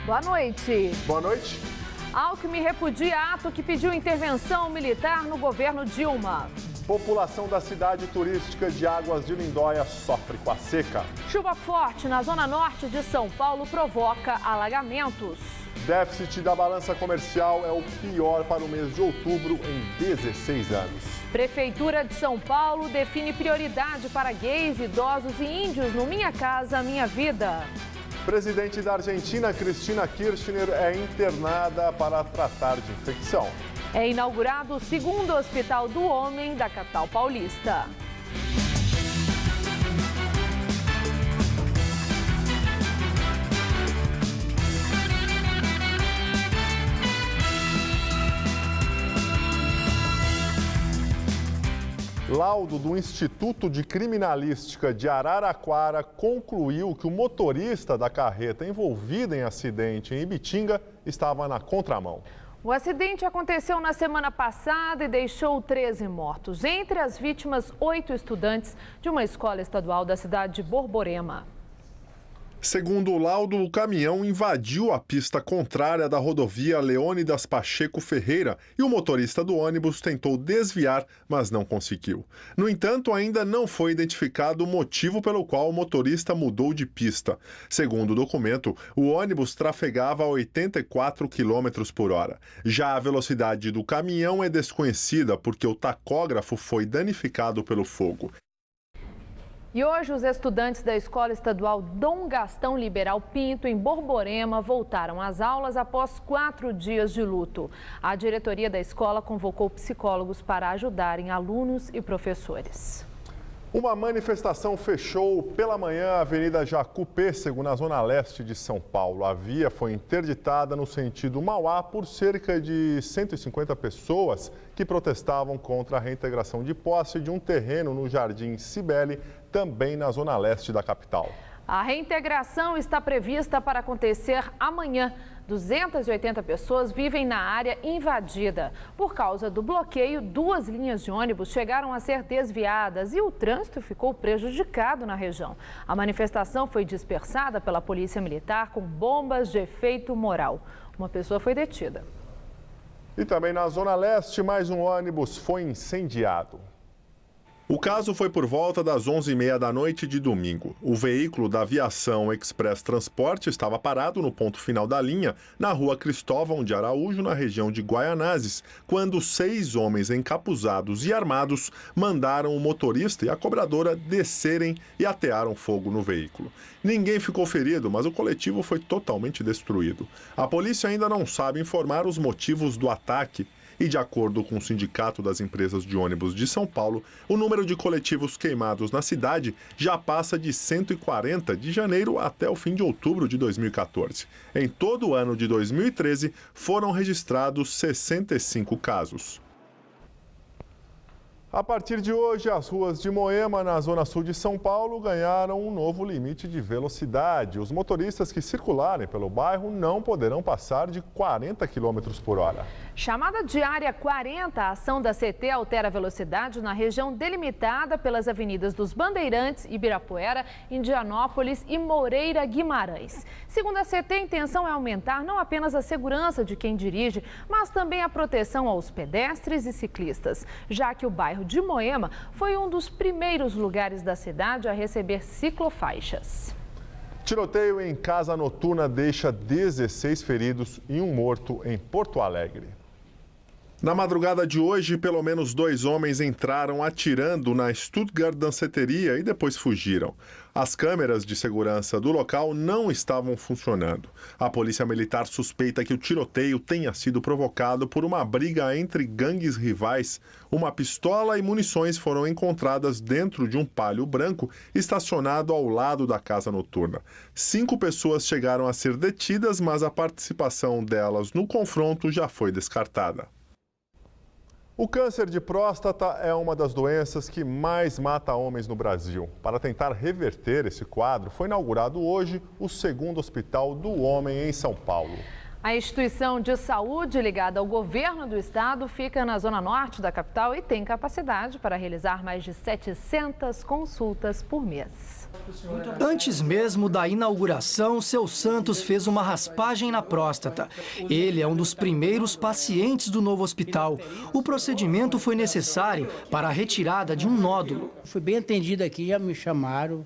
Boa noite. Boa noite. Alckmin repudia ato que pediu intervenção militar no governo Dilma. População da cidade turística de Águas de Lindóia sofre com a seca. Chuva forte na zona norte de São Paulo provoca alagamentos. Déficit da balança comercial é o pior para o mês de outubro em 16 anos. Prefeitura de São Paulo define prioridade para gays, idosos e índios no Minha Casa Minha Vida. Presidente da Argentina, Cristina Kirchner, é internada para tratar de infecção. É inaugurado o segundo Hospital do Homem da capital paulista. Laudo do Instituto de Criminalística de Araraquara concluiu que o motorista da carreta envolvida em acidente em Ibitinga estava na contramão. O acidente aconteceu na semana passada e deixou 13 mortos. Entre as vítimas, 8 estudantes de uma escola estadual da cidade de Borborema. Segundo o laudo, o caminhão invadiu a pista contrária da rodovia Leônidas Pacheco Ferreira e o motorista do ônibus tentou desviar, mas não conseguiu. No entanto, ainda não foi identificado o motivo pelo qual o motorista mudou de pista. Segundo o documento, o ônibus trafegava a 84 km por hora. Já a velocidade do caminhão é desconhecida porque o tacógrafo foi danificado pelo fogo. E hoje os estudantes da Escola Estadual Dom Gastão Liberal Pinto, em Borborema, voltaram às aulas após 4 dias de luto. A diretoria da escola convocou psicólogos para ajudarem alunos e professores. Uma manifestação fechou pela manhã a Avenida Jacu Pêssego, na zona leste de São Paulo. A via foi interditada no sentido Mauá por cerca de 150 pessoas que protestavam contra a reintegração de posse de um terreno no Jardim Cibele, também na zona leste da capital. A reintegração está prevista para acontecer amanhã. 280 pessoas vivem na área invadida. Por causa do bloqueio, 2 linhas de ônibus chegaram a ser desviadas e o trânsito ficou prejudicado na região. A manifestação foi dispersada pela Polícia Militar com bombas de efeito moral. Uma pessoa foi detida. E também na zona leste, mais um ônibus foi incendiado. O caso foi por volta das 11h30 da noite de domingo. O veículo da Aviação Express Transporte estava parado no ponto final da linha, na rua Cristóvão de Araújo, na região de Guaianazes, quando 6 homens encapuzados e armados mandaram o motorista e a cobradora descerem e atearam fogo no veículo. Ninguém ficou ferido, mas o coletivo foi totalmente destruído. A polícia ainda não sabe informar os motivos do ataque. E, de acordo com o Sindicato das Empresas de Ônibus de São Paulo, o número de coletivos queimados na cidade já passa de 140 de janeiro até o fim de outubro de 2014. Em todo o ano de 2013, foram registrados 65 casos. A partir de hoje, as ruas de Moema, na zona sul de São Paulo, ganharam um novo limite de velocidade. Os motoristas que circularem pelo bairro não poderão passar de 40 km por hora. Chamada de Área 40, a ação da CT altera a velocidade na região delimitada pelas avenidas dos Bandeirantes, Ibirapuera, Indianópolis e Moreira Guimarães. Segundo a CT, a intenção é aumentar não apenas a segurança de quem dirige, mas também a proteção aos pedestres e ciclistas, já que o bairro de Moema foi um dos primeiros lugares da cidade a receber ciclofaixas. Tiroteio em casa noturna deixa 16 feridos e um morto em Porto Alegre. Na madrugada de hoje, pelo menos 2 homens entraram atirando na Stuttgart Danceteria e depois fugiram. As câmeras de segurança do local não estavam funcionando. A polícia militar suspeita que o tiroteio tenha sido provocado por uma briga entre gangues rivais. Uma pistola e munições foram encontradas dentro de um Palio branco estacionado ao lado da casa noturna. 5 pessoas chegaram a ser detidas, mas a participação delas no confronto já foi descartada. O câncer de próstata é uma das doenças que mais mata homens no Brasil. Para tentar reverter esse quadro, foi inaugurado hoje o segundo Hospital do Homem em São Paulo. A instituição de saúde ligada ao governo do estado fica na zona norte da capital e tem capacidade para realizar mais de 700 consultas por mês. Antes mesmo da inauguração, seu Santos fez uma raspagem na próstata. Ele é um dos primeiros pacientes do novo hospital. O procedimento foi necessário para a retirada de um nódulo. Fui bem atendido aqui, já me chamaram.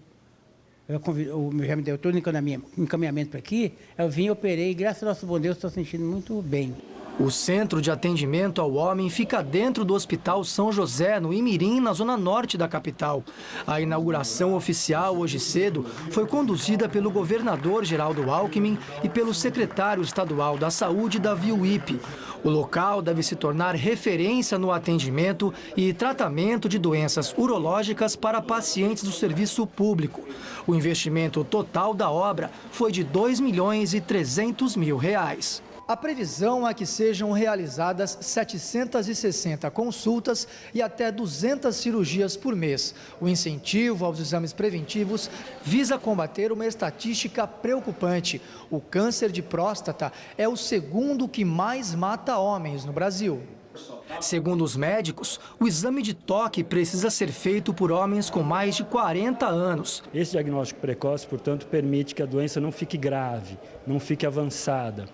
Já me deu todo o encaminhamento para aqui, eu vim, operei e graças ao nosso bom Deus estou sentindo muito bem. O centro de atendimento ao homem fica dentro do Hospital São José, no Imirim, na zona norte da capital. A inauguração oficial, hoje cedo, foi conduzida pelo governador Geraldo Alckmin e pelo secretário estadual da Saúde, Davi Uip. O local deve se tornar referência no atendimento e tratamento de doenças urológicas para pacientes do serviço público. O investimento total da obra foi de R$ 2.300.000. A previsão é que sejam realizadas 760 consultas e até 200 cirurgias por mês. O incentivo aos exames preventivos visa combater uma estatística preocupante. O câncer de próstata é o segundo que mais mata homens no Brasil. Segundo os médicos, o exame de toque precisa ser feito por homens com mais de 40 anos. Esse diagnóstico precoce, portanto, permite que a doença não fique grave, não fique avançada.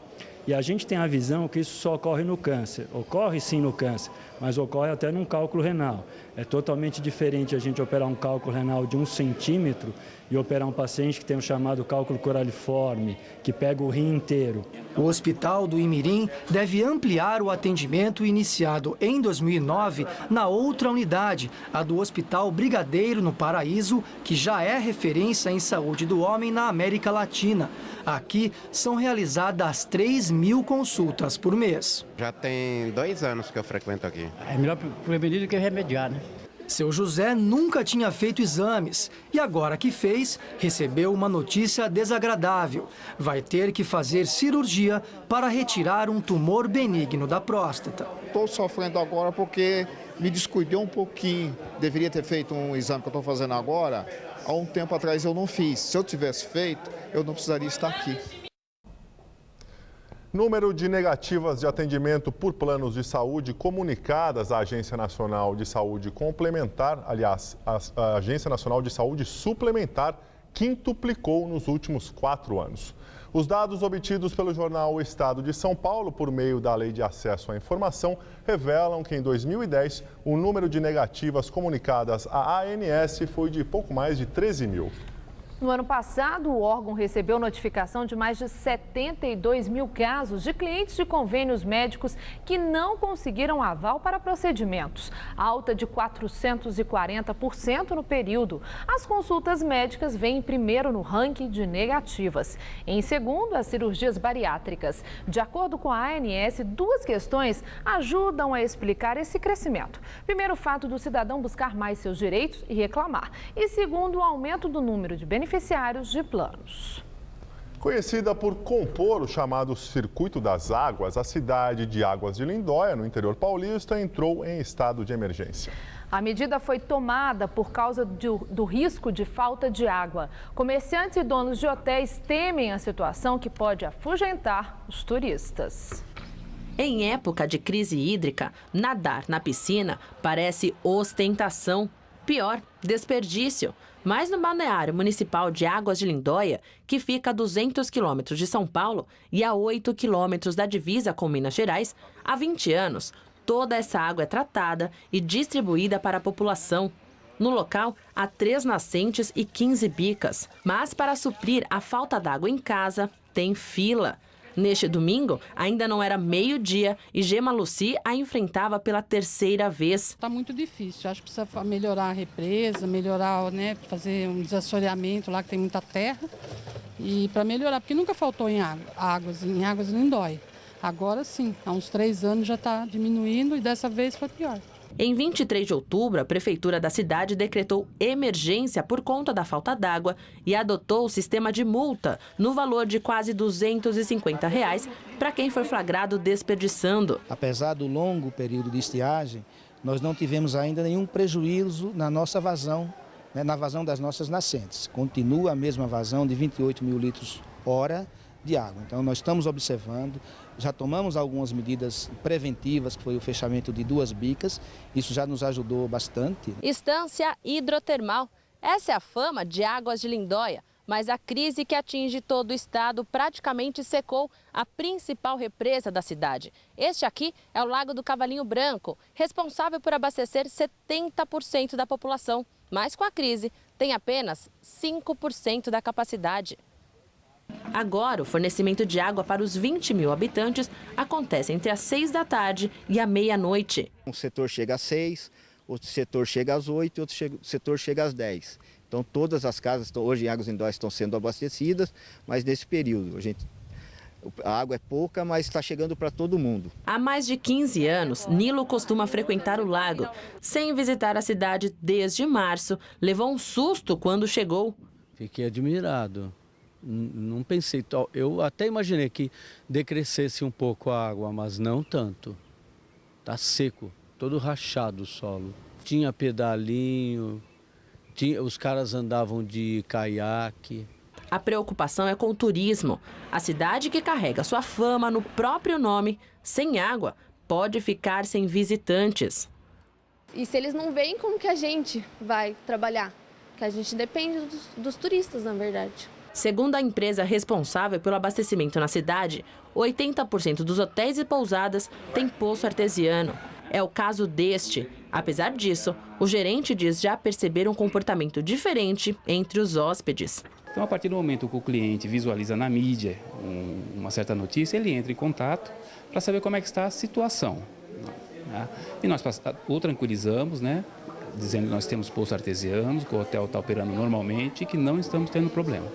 E a gente tem a visão que isso só ocorre no câncer. Ocorre sim no câncer, mas ocorre até num cálculo renal. É totalmente diferente a gente operar um cálculo renal de 1 centímetro e operar um paciente que tem o chamado cálculo coraliforme, que pega o rim inteiro. O Hospital do Imirim deve ampliar o atendimento iniciado em 2009 na outra unidade, a do Hospital Brigadeiro, no Paraíso, que já é referência em saúde do homem na América Latina. Aqui são realizadas 3.000 consultas por mês. Já tem 2 anos que eu frequento aqui. É melhor prevenir do que remediar, né? Seu José nunca tinha feito exames e agora que fez, recebeu uma notícia desagradável. Vai ter que fazer cirurgia para retirar um tumor benigno da próstata. Estou sofrendo agora porque me descuidei um pouquinho. Deveria ter feito um exame que eu estou fazendo agora. Há um tempo atrás eu não fiz. Se eu tivesse feito, eu não precisaria estar aqui. Número de negativas de atendimento por planos de saúde comunicadas à Agência Nacional de Saúde Complementar, aliás, a Agência Nacional de Saúde Suplementar, quintuplicou nos últimos 4 anos. Os dados obtidos pelo jornal O Estado de São Paulo, por meio da Lei de Acesso à Informação, revelam que em 2010 o número de negativas comunicadas à ANS foi de pouco mais de 13 mil. No ano passado, o órgão recebeu notificação de mais de 72 mil casos de clientes de convênios médicos que não conseguiram aval para procedimentos, alta de 440% no período. As consultas médicas vêm em primeiro no ranking de negativas. Em segundo, as cirurgias bariátricas. De acordo com a ANS, 2 questões ajudam a explicar esse crescimento. Primeiro, o fato do cidadão buscar mais seus direitos e reclamar. E segundo, o aumento do número de beneficiários de planos. Conhecida por compor o chamado Circuito das Águas, a cidade de Águas de Lindóia, no interior paulista, entrou em estado de emergência. A medida foi tomada por causa do risco de falta de água. Comerciantes e donos de hotéis temem a situação que pode afugentar os turistas. Em época de crise hídrica, nadar na piscina parece ostentação. Pior, desperdício. Mas no balneário municipal de Águas de Lindóia, que fica a 200 quilômetros de São Paulo e a 8 quilômetros da divisa com Minas Gerais, há 20 anos, toda essa água é tratada e distribuída para a população. No local, há 3 nascentes e 15 bicas. Mas para suprir a falta d'água em casa, tem fila. Neste domingo, ainda não era meio-dia e Gema Luci a enfrentava pela 3ª vez. Está muito difícil, acho que precisa melhorar a represa, melhorar, né, fazer um desassoreamento lá que tem muita terra. E para melhorar, porque nunca faltou em águas de Lindóia. Agora sim, há uns 3 anos já está diminuindo e dessa vez foi pior. Em 23 de outubro, a prefeitura da cidade decretou emergência por conta da falta d'água e adotou o sistema de multa no valor de quase R$ 250 para quem for flagrado desperdiçando. Apesar do longo período de estiagem, nós não tivemos ainda nenhum prejuízo na nossa vazão, na vazão das nossas nascentes. Continua a mesma vazão de 28 mil litros hora, de água. Então nós estamos observando, já tomamos algumas medidas preventivas, que foi o fechamento de 2 bicas, isso já nos ajudou bastante. Estância hidrotermal. Essa é a fama de Águas de Lindóia. Mas a crise que atinge todo o estado praticamente secou a principal represa da cidade. Este aqui é o Lago do Cavalinho Branco, responsável por abastecer 70% da população. Mas com a crise, tem apenas 5% da capacidade. Agora, o fornecimento de água para os 20 mil habitantes acontece entre as 6 da tarde e a meia-noite. Um setor chega às 6, outro setor chega às 8 e outro setor chega às 10. Então, todas as casas hoje em Águas de Lindóia estão sendo abastecidas, mas nesse período a água é pouca, mas está chegando para todo mundo. Há mais de 15 anos, Nilo costuma frequentar o lago. Sem visitar a cidade desde março, levou um susto quando chegou. Fiquei admirado. Não pensei, eu até imaginei que decrescesse um pouco a água, mas não tanto. Está seco, todo rachado o solo. Tinha pedalinho. Os caras andavam de caiaque. A preocupação é com o turismo. A cidade que carrega sua fama no próprio nome, sem água, pode ficar sem visitantes. E se eles não vêm, como que a gente vai trabalhar? Porque a gente depende dos turistas, na verdade. Segundo a empresa responsável pelo abastecimento na cidade, 80% dos hotéis e pousadas têm poço artesiano. É o caso deste. Apesar disso, o gerente diz já perceber um comportamento diferente entre os hóspedes. Então, a partir do momento que o cliente visualiza na mídia uma certa notícia, ele entra em contato para saber como é que está a situação. E nós o tranquilizamos, né, dizendo que nós temos poços artesianos, que o hotel está operando normalmente e que não estamos tendo problema.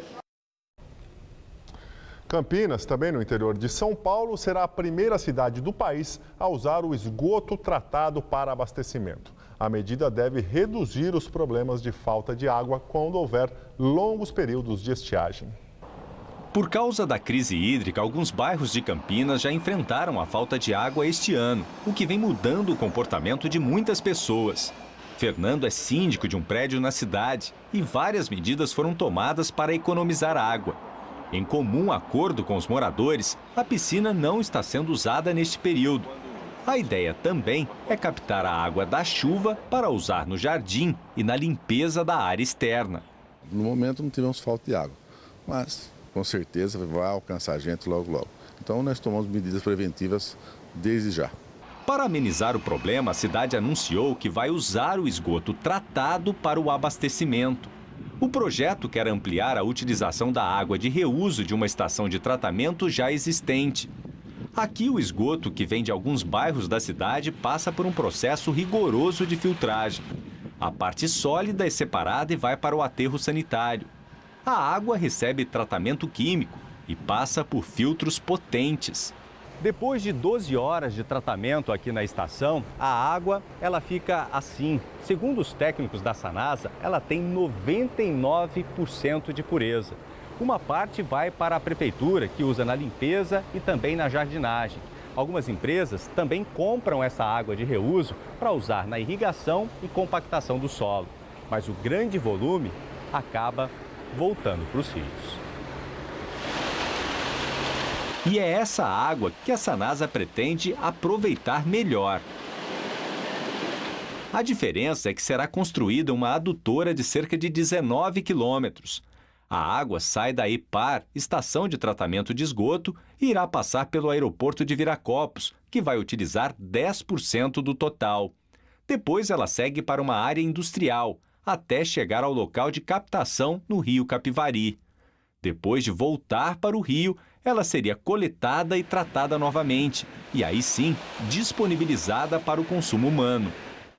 Campinas, também no interior de São Paulo, será a primeira cidade do país a usar o esgoto tratado para abastecimento. A medida deve reduzir os problemas de falta de água quando houver longos períodos de estiagem. Por causa da crise hídrica, alguns bairros de Campinas já enfrentaram a falta de água este ano, o que vem mudando o comportamento de muitas pessoas. Fernando é síndico de um prédio na cidade e várias medidas foram tomadas para economizar água. Em comum acordo com os moradores, a piscina não está sendo usada neste período. A ideia também é captar a água da chuva para usar no jardim e na limpeza da área externa. No momento não tivemos falta de água, mas com certeza vai alcançar a gente logo logo. Então nós tomamos medidas preventivas desde já. Para amenizar o problema, a cidade anunciou que vai usar o esgoto tratado para o abastecimento. O projeto quer ampliar a utilização da água de reuso de uma estação de tratamento já existente. Aqui, o esgoto que vem de alguns bairros da cidade passa por um processo rigoroso de filtragem. A parte sólida é separada e vai para o aterro sanitário. A água recebe tratamento químico e passa por filtros potentes. Depois de 12 horas de tratamento aqui na estação, a água ela fica assim. Segundo os técnicos da Sanasa, ela tem 99% de pureza. Uma parte vai para a prefeitura, que usa na limpeza e também na jardinagem. Algumas empresas também compram essa água de reuso para usar na irrigação e compactação do solo. Mas o grande volume acaba voltando para os rios. E é essa água que a Sanasa pretende aproveitar melhor. A diferença é que será construída uma adutora de cerca de 19 quilômetros. A água sai da EPAR, Estação de Tratamento de Esgoto, e irá passar pelo aeroporto de Viracopos, que vai utilizar 10% do total. Depois ela segue para uma área industrial, até chegar ao local de captação no Rio Capivari. Depois de voltar para o rio, ela seria coletada e tratada novamente, e aí sim, disponibilizada para o consumo humano.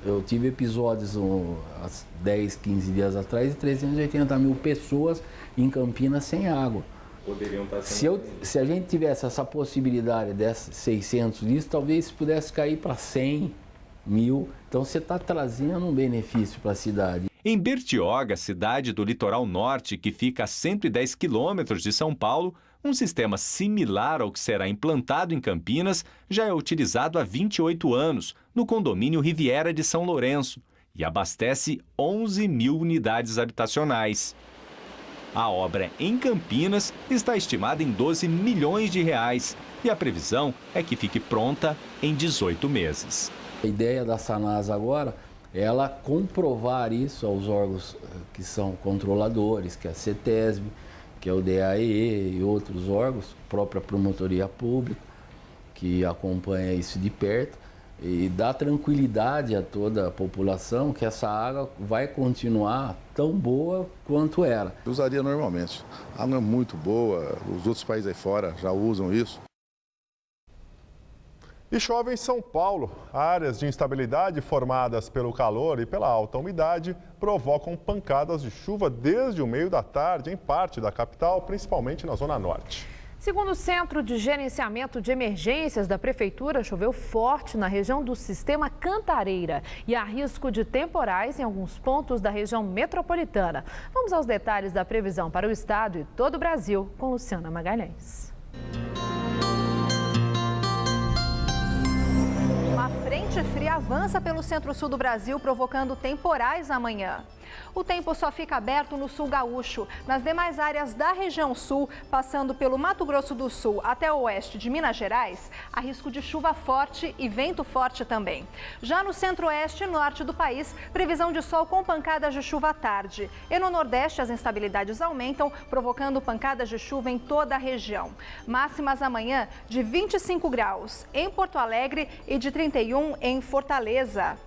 Eu tive episódios há 10, 15 dias atrás de 380 mil pessoas em Campinas sem água. Poderiam estar se a gente tivesse essa possibilidade dessas 600 dias, talvez pudesse cair para 100 mil. Então você está trazendo um benefício para a cidade. Em Bertioga, cidade do litoral norte que fica a 110 quilômetros de São Paulo, um sistema similar ao que será implantado em Campinas já é utilizado há 28 anos, no condomínio Riviera de São Lourenço, e abastece 11 mil unidades habitacionais. A obra em Campinas está estimada em 12 milhões de reais e a previsão é que fique pronta em 18 meses. A ideia da Sanasa agora é ela comprovar isso aos órgãos que são controladores, que é a CETESB, que é o DAE e outros órgãos, a própria Promotoria Pública, que acompanha isso de perto, e dá tranquilidade a toda a população que essa água vai continuar tão boa quanto era. Eu usaria normalmente. A água é muito boa, os outros países aí fora já usam isso. E chove em São Paulo. Áreas de instabilidade formadas pelo calor e pela alta umidade provocam pancadas de chuva desde o meio da tarde em parte da capital, principalmente na Zona Norte. Segundo o Centro de Gerenciamento de Emergências da Prefeitura, choveu forte na região do Sistema Cantareira e há risco de temporais em alguns pontos da região metropolitana. Vamos aos detalhes da previsão para o estado e todo o Brasil com Luciana Magalhães. Uma frente fria avança pelo centro-sul do Brasil, provocando temporais amanhã. O tempo só fica aberto no sul gaúcho. Nas demais áreas da região sul, passando pelo Mato Grosso do Sul até o oeste de Minas Gerais, há risco de chuva forte e vento forte também. Já no centro-oeste e norte do país, previsão de sol com pancadas de chuva à tarde. E no nordeste, as instabilidades aumentam, provocando pancadas de chuva em toda a região. Máximas amanhã de 25 graus em Porto Alegre e de 31 em Fortaleza.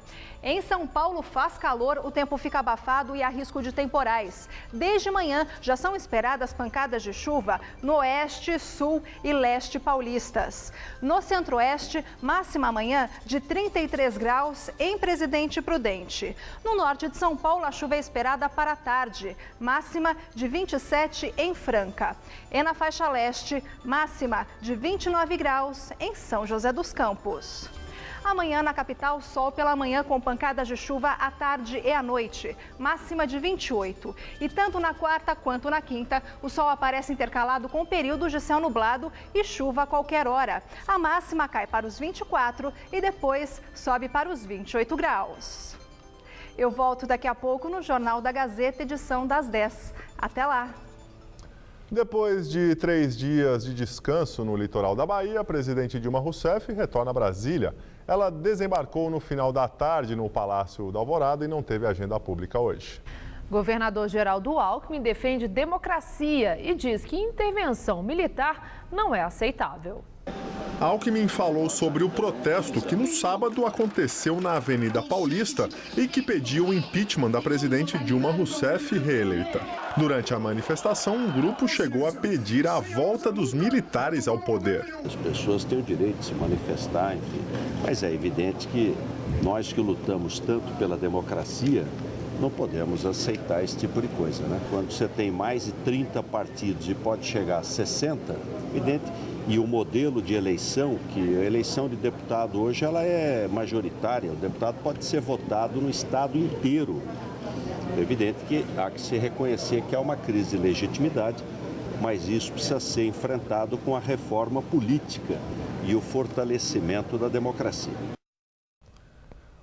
Em São Paulo faz calor, o tempo fica abafado e há risco de temporais. Desde manhã já são esperadas pancadas de chuva no oeste, sul e leste paulistas. No centro-oeste, máxima amanhã de 33 graus em Presidente Prudente. No norte de São Paulo, a chuva é esperada para a tarde, máxima de 27 em Franca. E na faixa leste, máxima de 29 graus em São José dos Campos. Amanhã na capital, sol pela manhã com pancadas de chuva à tarde e à noite, máxima de 28. E tanto na quarta quanto na quinta, o sol aparece intercalado com períodos de céu nublado e chuva a qualquer hora. A máxima cai para os 24 e depois sobe para os 28 graus. Eu volto daqui a pouco no Jornal da Gazeta, edição das 10. Até lá! Depois de 3 dias de descanso no litoral da Bahia, a presidente Dilma Rousseff retorna a Brasília. Ela desembarcou no final da tarde no Palácio da Alvorada e não teve agenda pública hoje. Governador Geraldo Alckmin defende democracia e diz que intervenção militar não é aceitável. Alckmin falou sobre o protesto que no sábado aconteceu na Avenida Paulista e que pediu o impeachment da presidente Dilma Rousseff reeleita. Durante a manifestação, um grupo chegou a pedir a volta dos militares ao poder. As pessoas têm o direito de se manifestar, enfim, mas é evidente que nós que lutamos tanto pela democracia, não podemos aceitar esse tipo de coisa, né? Quando você tem mais de 30 partidos e pode chegar a 60, evidente. E o modelo de eleição, que a eleição de deputado hoje ela é majoritária, o deputado pode ser votado no estado inteiro. É evidente que há que se reconhecer que há uma crise de legitimidade, mas isso precisa ser enfrentado com a reforma política e o fortalecimento da democracia.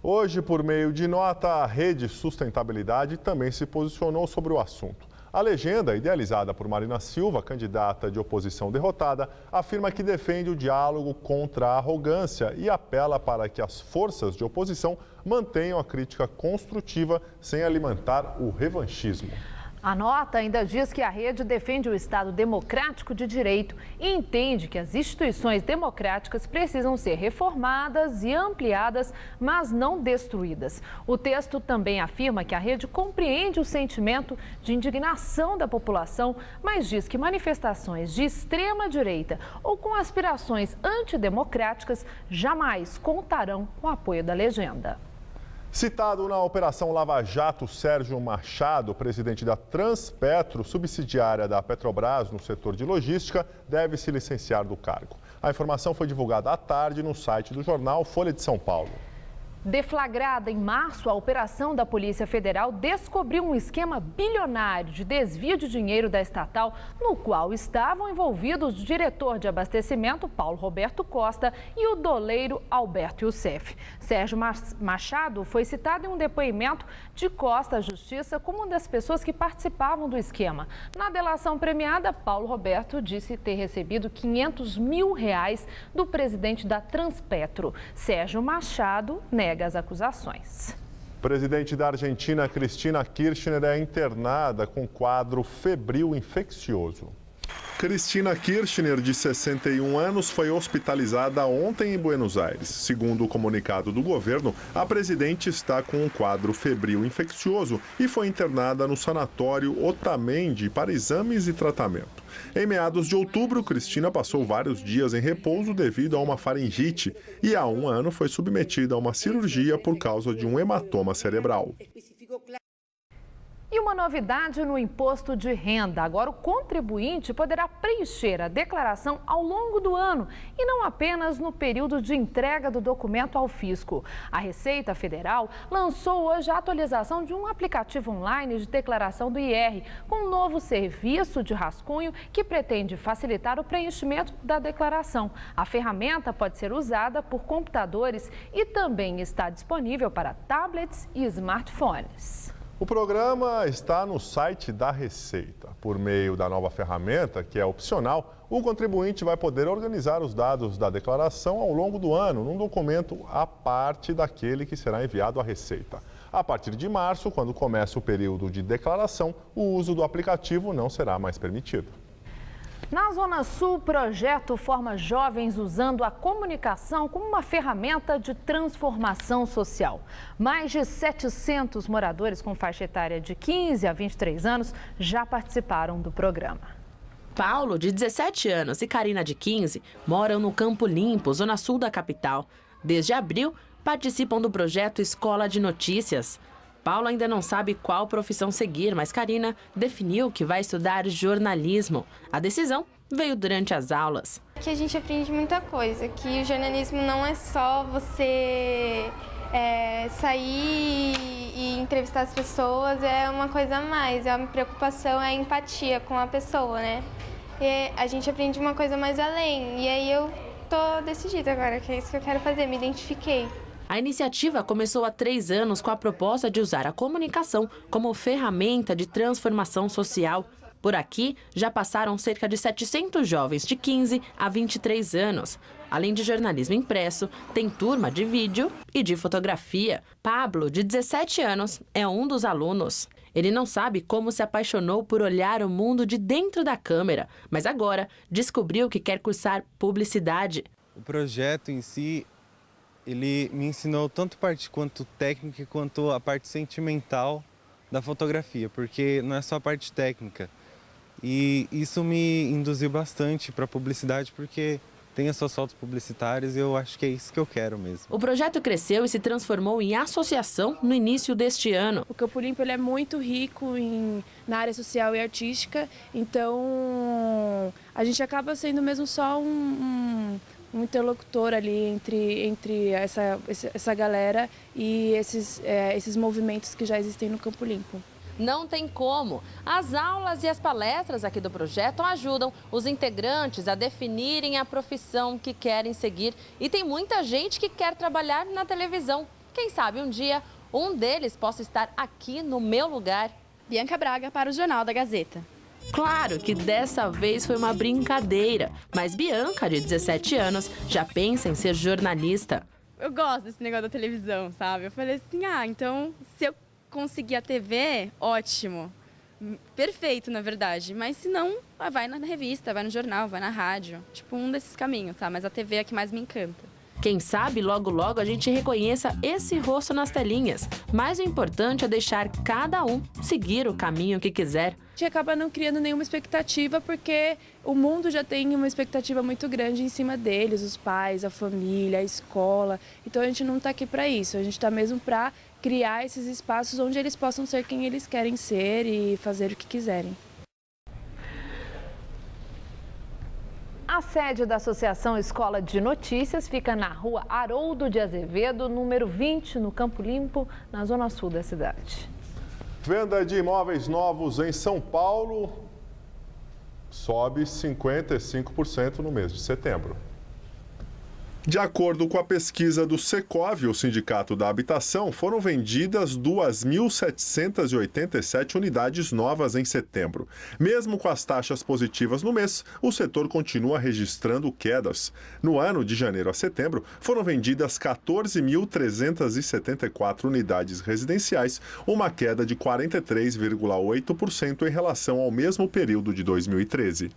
Hoje, por meio de nota, a Rede Sustentabilidade também se posicionou sobre o assunto. A legenda, idealizada por Marina Silva, candidata de oposição derrotada, afirma que defende o diálogo contra a arrogância e apela para que as forças de oposição mantenham a crítica construtiva sem alimentar o revanchismo. A nota ainda diz que a rede defende o Estado democrático de direito e entende que as instituições democráticas precisam ser reformadas e ampliadas, mas não destruídas. O texto também afirma que a rede compreende o sentimento de indignação da população, mas diz que manifestações de extrema-direita ou com aspirações antidemocráticas jamais contarão com o apoio da legenda. Citado na Operação Lava Jato, Sérgio Machado, presidente da Transpetro, subsidiária da Petrobras no setor de logística, deve se licenciar do cargo. A informação foi divulgada à tarde no site do jornal Folha de São Paulo. Deflagrada em março, a operação da Polícia Federal descobriu um esquema bilionário de desvio de dinheiro da estatal, no qual estavam envolvidos o diretor de abastecimento, Paulo Roberto Costa, e o doleiro Alberto Youssef. Sérgio Machado foi citado em um depoimento de Costa à Justiça como uma das pessoas que participavam do esquema. Na delação premiada, Paulo Roberto disse ter recebido R$500 mil do presidente da Transpetro. Sérgio Machado nega as acusações. Presidente da Argentina, Cristina Kirchner, é internada com quadro febril infeccioso. Cristina Kirchner, de 61 anos, foi hospitalizada ontem em Buenos Aires. Segundo o comunicado do governo, a presidente está com um quadro febril infeccioso e foi internada no sanatório Otamendi para exames e tratamento. Em meados de outubro, Cristina passou vários dias em repouso devido a uma faringite e há um ano foi submetida a uma cirurgia por causa de um hematoma cerebral. E uma novidade no imposto de renda. Agora o contribuinte poderá preencher a declaração ao longo do ano e não apenas no período de entrega do documento ao fisco. A Receita Federal lançou hoje a atualização de um aplicativo online de declaração do IR, com um novo serviço de rascunho que pretende facilitar o preenchimento da declaração. A ferramenta pode ser usada por computadores e também está disponível para tablets e smartphones. O programa está no site da Receita. Por meio da nova ferramenta, que é opcional, o contribuinte vai poder organizar os dados da declaração ao longo do ano, num documento à parte daquele que será enviado à Receita. A partir de março, quando começa o período de declaração, o uso do aplicativo não será mais permitido. Na Zona Sul, o projeto forma jovens usando a comunicação como uma ferramenta de transformação social. Mais de 700 moradores com faixa etária de 15 a 23 anos já participaram do programa. Paulo, de 17 anos, e Karina, de 15, moram no Campo Limpo, Zona Sul da capital. Desde abril, participam do projeto Escola de Notícias. Paulo ainda não sabe qual profissão seguir, mas Karina definiu que vai estudar jornalismo. A decisão veio durante as aulas. Que a gente aprende muita coisa, que o jornalismo não é só você sair e entrevistar as pessoas, é uma coisa a mais, é uma preocupação, é a empatia com a pessoa, né? E a gente aprende uma coisa mais além, e aí eu tô decidida agora, que é isso que eu quero fazer, me identifiquei. A iniciativa começou há 3 anos com a proposta de usar a comunicação como ferramenta de transformação social. Por aqui, já passaram cerca de 700 jovens de 15 a 23 anos. Além de jornalismo impresso, tem turma de vídeo e de fotografia. Pablo, de 17 anos, é um dos alunos. Ele não sabe como se apaixonou por olhar o mundo de dentro da câmera, mas agora descobriu que quer cursar publicidade. O projeto em si, ele me ensinou tanto parte quanto técnica quanto a parte sentimental da fotografia, porque não é só a parte técnica. E isso me induziu bastante para a publicidade, porque tem as suas fotos publicitárias e eu acho que é isso que eu quero mesmo. O projeto cresceu e se transformou em associação no início deste ano. O Campo Limpo ele é muito rico na área social e artística, então a gente acaba sendo mesmo só um interlocutor ali entre essa galera e esses movimentos que já existem no Campo Limpo. Não tem como. As aulas e as palestras aqui do projeto ajudam os integrantes a definirem a profissão que querem seguir. E tem muita gente que quer trabalhar na televisão. Quem sabe um dia um deles possa estar aqui no meu lugar. Bianca Braga para o Jornal da Gazeta. Claro que dessa vez foi uma brincadeira, mas Bianca, de 17 anos, já pensa em ser jornalista. Eu gosto desse negócio da televisão, sabe? Eu falei assim, então se eu conseguir a TV, ótimo. Perfeito, na verdade. Mas se não, vai na revista, vai no jornal, vai na rádio. Tipo, um desses caminhos, tá? Mas a TV é a que mais me encanta. Quem sabe logo logo a gente reconheça esse rosto nas telinhas. Mas o importante é deixar cada um seguir o caminho que quiser. A gente acaba não criando nenhuma expectativa porque o mundo já tem uma expectativa muito grande em cima deles, os pais, a família, a escola. Então a gente não está aqui para isso, a gente está mesmo para criar esses espaços onde eles possam ser quem eles querem ser e fazer o que quiserem. A A sede da Associação Escola de Notícias fica na rua Haroldo de Azevedo, número 20, no Campo Limpo, na zona sul da cidade. Venda de imóveis novos em São Paulo sobe 55% no mês de setembro. De acordo com a pesquisa do Secov, o Sindicato da Habitação, foram vendidas 2.787 unidades novas em setembro. Mesmo com as taxas positivas no mês, o setor continua registrando quedas. No ano de janeiro a setembro, foram vendidas 14.374 unidades residenciais, uma queda de 43,8% em relação ao mesmo período de 2013.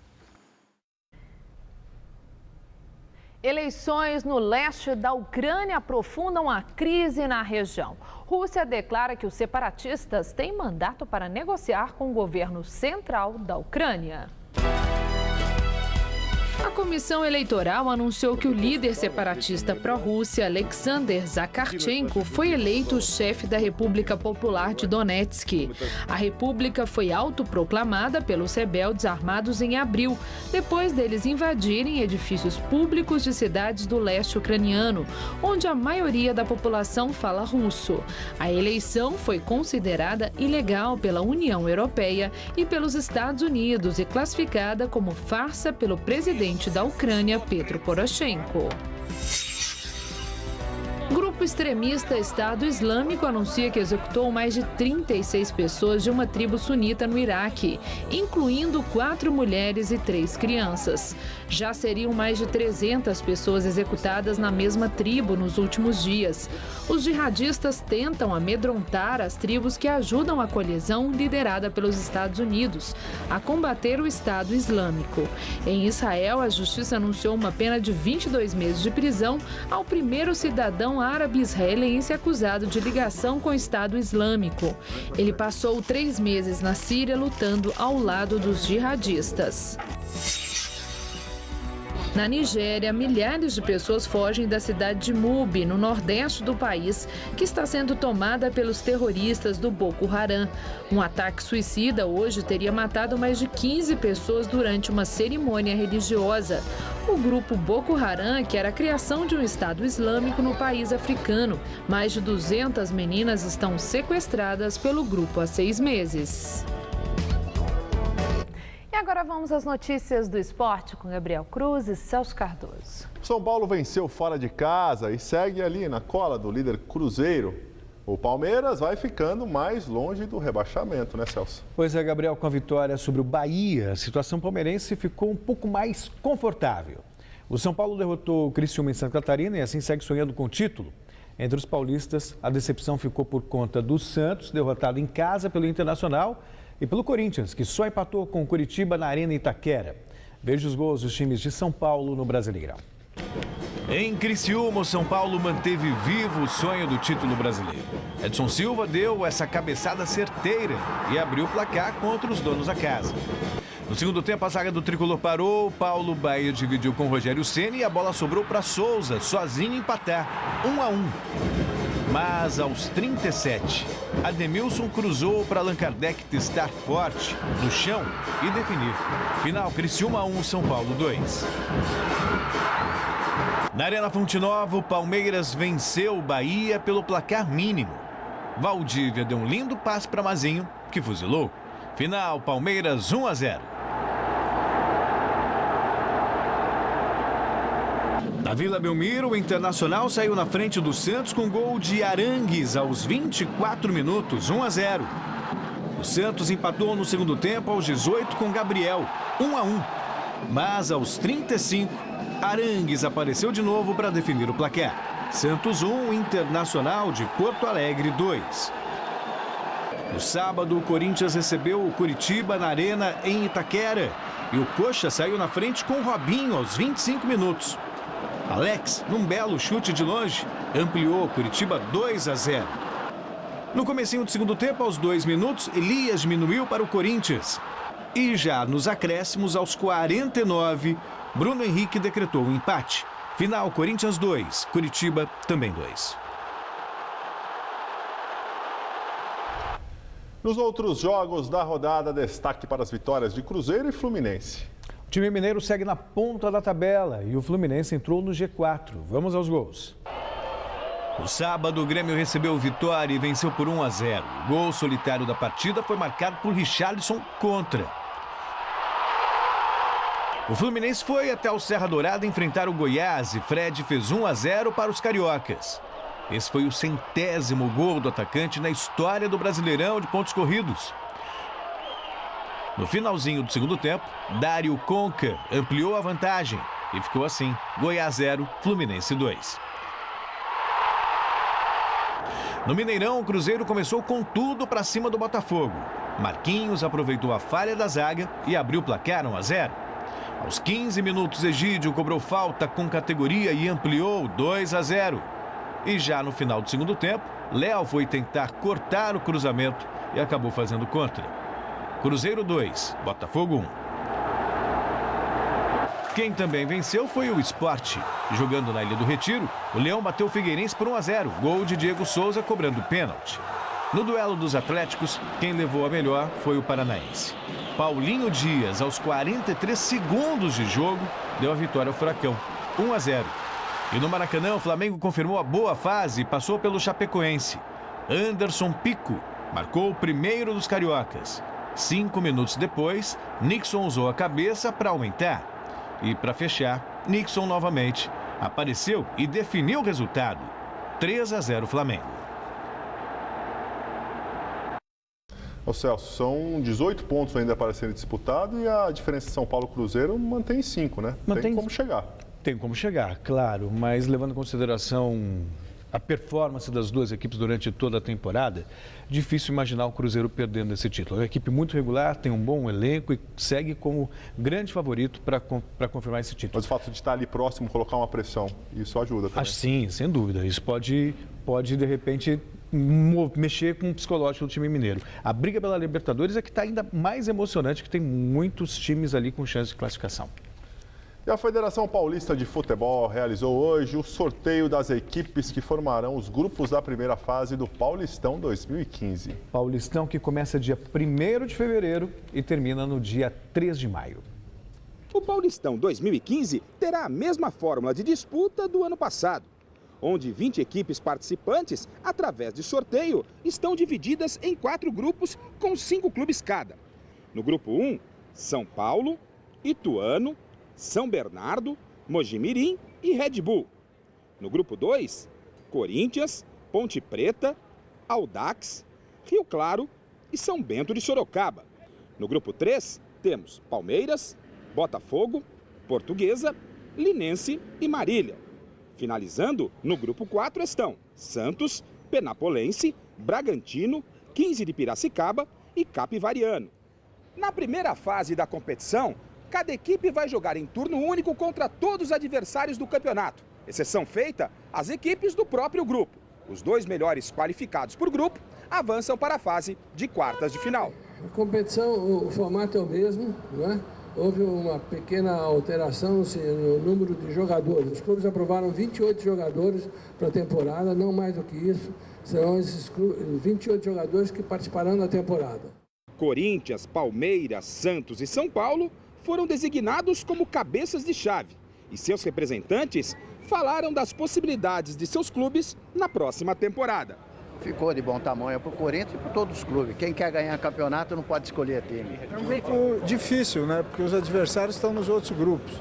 Eleições no leste da Ucrânia aprofundam a crise na região. Rússia declara que os separatistas têm mandato para negociar com o governo central da Ucrânia. A comissão eleitoral anunciou que o líder separatista pró-Rússia, Alexander Zakarchenko, foi eleito chefe da República Popular de Donetsk. A república foi autoproclamada pelos rebeldes armados em abril, depois deles invadirem edifícios públicos de cidades do leste ucraniano, onde a maioria da população fala russo. A eleição foi considerada ilegal pela União Europeia e pelos Estados Unidos e classificada como farsa pelo presidente da Ucrânia, Petro Poroshenko. Grupo extremista Estado Islâmico anuncia que executou mais de 36 pessoas de uma tribo sunita no Iraque, incluindo 4 mulheres e 3 crianças. Já seriam mais de 300 pessoas executadas na mesma tribo nos últimos dias. Os jihadistas tentam amedrontar as tribos que ajudam a coalizão liderada pelos Estados Unidos a combater o Estado Islâmico. Em Israel, a justiça anunciou uma pena de 22 meses de prisão ao primeiro cidadão árabe-israelense acusado de ligação com o Estado Islâmico. Ele passou 3 meses na Síria lutando ao lado dos jihadistas. Na Nigéria, milhares de pessoas fogem da cidade de Mubi, no nordeste do país, que está sendo tomada pelos terroristas do Boko Haram. Um ataque suicida hoje teria matado mais de 15 pessoas durante uma cerimônia religiosa. O grupo Boko Haram quer a criação de um Estado Islâmico no país africano. Mais de 200 meninas estão sequestradas pelo grupo há 6 meses. E agora vamos às notícias do esporte com Gabriel Cruz e Celso Cardoso. São Paulo venceu fora de casa e segue ali na cola do líder Cruzeiro. O Palmeiras vai ficando mais longe do rebaixamento, né, Celso? Pois é, Gabriel, com a vitória sobre o Bahia, a situação palmeirense ficou um pouco mais confortável. O São Paulo derrotou o Criciúma em Santa Catarina e assim segue sonhando com o título. Entre os paulistas, a decepção ficou por conta do Santos, derrotado em casa pelo Internacional, e pelo Corinthians, que só empatou com o Curitiba na Arena Itaquera. Veja os gols dos times de São Paulo no Brasileirão. Em Criciúma, o São Paulo manteve vivo o sonho do título brasileiro. Edson Silva deu essa cabeçada certeira e abriu o placar contra os donos da casa. No segundo tempo, a zaga do tricolor parou, Paulo Baia dividiu com Rogério Ceni e a bola sobrou para Souza, sozinho empatar, 1-1. Mas aos 37, Ademilson cruzou para Allan Kardec testar forte no chão e definir. Final, Criciúma 1, São Paulo 2. Na Arena Fonte Nova, o Palmeiras venceu o Bahia pelo placar mínimo. Valdívia deu um lindo passe para Mazinho, que fuzilou. Final, Palmeiras 1-0. Na Vila Belmiro, o Internacional saiu na frente do Santos com gol de Arangues aos 24 minutos, 1-0. O Santos empatou no segundo tempo aos 18 com Gabriel, 1-1. Mas aos 35, Arangues apareceu de novo para definir o placar. Santos 1, Internacional de Porto Alegre 2. No sábado, o Corinthians recebeu o Curitiba na Arena em Itaquera. E o Coxa saiu na frente com o Robinho aos 25 minutos. Alex, num belo chute de longe, ampliou Curitiba 2-0. No comecinho do segundo tempo, aos 2 minutos, Elias diminuiu para o Corinthians. E já nos acréscimos, aos 49, Bruno Henrique decretou um empate. Final, Corinthians 2, Curitiba também 2. Nos outros jogos da rodada, destaque para as vitórias de Cruzeiro e Fluminense. time mineiro segue na ponta da tabela e o Fluminense entrou no G4. Vamos aos gols. No sábado, o Grêmio recebeu Vitória e venceu por 1-0. O gol solitário da partida foi marcado por Richarlison contra. O Fluminense foi até o Serra Dourada enfrentar o Goiás e Fred fez 1-0 para os cariocas. Esse foi o 100º gol do atacante na história do Brasileirão de pontos corridos. No finalzinho do segundo tempo, Dário Conca ampliou a vantagem e ficou assim, Goiás 0, Fluminense 2. No Mineirão, o Cruzeiro começou com tudo para cima do Botafogo. Marquinhos aproveitou a falha da zaga e abriu o placar 1-0. Aos 15 minutos, Egídio cobrou falta com categoria e ampliou 2-0. E já no final do segundo tempo, Léo foi tentar cortar o cruzamento e acabou fazendo contra. Cruzeiro 2, Botafogo 1. Quem também venceu foi o Sport. Jogando na Ilha do Retiro, o Leão bateu o Figueirense por 1-0, gol de Diego Souza cobrando pênalti. No duelo dos Atléticos, quem levou a melhor foi o paranaense. Paulinho Dias, aos 43 segundos de jogo, deu a vitória ao Furacão, 1-0. E no Maracanã, o Flamengo confirmou a boa fase e passou pelo Chapecoense. Anderson Pico marcou o primeiro dos cariocas. 5 minutos depois, Nixon usou a cabeça para aumentar. E para fechar, Nixon novamente apareceu e definiu o resultado. 3-0 Flamengo. Ô Celso, são 18 pontos ainda para serem disputados e a diferença de São Paulo e Cruzeiro mantém 5, né? Tem como chegar. Tem como chegar, claro, mas levando em consideração a performance das duas equipes durante toda a temporada, difícil imaginar o Cruzeiro perdendo esse título. É uma equipe muito regular, tem um bom elenco e segue como grande favorito para confirmar esse título. Mas o fato de estar ali próximo, colocar uma pressão, isso ajuda também. Acho sim, sem dúvida. Isso pode de repente mexer com o psicológico do time mineiro. A briga pela Libertadores é que está ainda mais emocionante, que tem muitos times ali com chance de classificação. E a Federação Paulista de Futebol realizou hoje o sorteio das equipes que formarão os grupos da primeira fase do Paulistão 2015. Paulistão que começa dia 1º de fevereiro e termina no dia 3 de maio. O Paulistão 2015 terá a mesma fórmula de disputa do ano passado, onde 20 equipes participantes, através de sorteio, estão divididas em 4 grupos com 5 clubes cada. No grupo 1, São Paulo, Ituano, São Bernardo, Mojimirim e Red Bull. No grupo 2, Corinthians, Ponte Preta, Audax, Rio Claro e São Bento de Sorocaba. No grupo 3, temos Palmeiras, Botafogo, Portuguesa, Linense e Marília. Finalizando, no grupo 4 estão Santos, Penapolense, Bragantino, 15 de Piracicaba e Capivariano. Na primeira fase da competição, cada equipe vai jogar em turno único contra todos os adversários do campeonato. Exceção feita às equipes do próprio grupo. Os 2 melhores qualificados por grupo avançam para a fase de quartas de final. A competição, o formato é o mesmo, não é? Houve uma pequena alteração no número de jogadores. Os clubes aprovaram 28 jogadores para a temporada, não mais do que isso. Serão esses 28 jogadores que participarão da temporada. Corinthians, Palmeiras, Santos e São Paulo foram designados como cabeças de chave e seus representantes falaram das possibilidades de seus clubes na próxima temporada. Ficou de bom tamanho para o Corinthians e para todos os clubes. Quem quer ganhar campeonato não pode escolher time. É um grupo difícil, né? Porque os adversários estão nos outros grupos.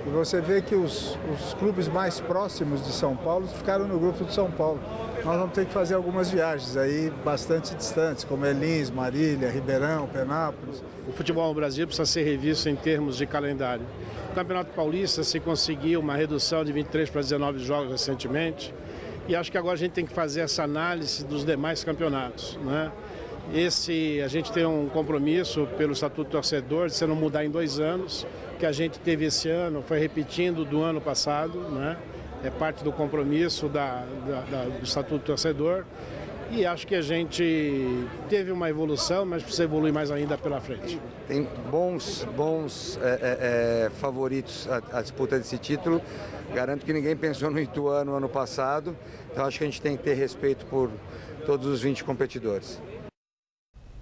E você vê que os clubes mais próximos de São Paulo ficaram no grupo de São Paulo. Nós vamos ter que fazer algumas viagens aí bastante distantes, como Lins, Marília, Ribeirão, Penápolis. O futebol no Brasil precisa ser revisto em termos de calendário. O Campeonato Paulista se conseguiu uma redução de 23 para 19 jogos recentemente. E acho que agora a gente tem que fazer essa análise dos demais campeonatos, né? A gente tem um compromisso pelo Estatuto do Torcedor de se não mudar em 2 anos, que a gente teve esse ano, foi repetindo do ano passado, né? É parte do compromisso do Estatuto do Torcedor. E acho que a gente teve uma evolução, mas precisa evoluir mais ainda pela frente. Tem bons favoritos à disputa desse título. Garanto que ninguém pensou no Ituano ano passado. Então acho que a gente tem que ter respeito por todos os 20 competidores.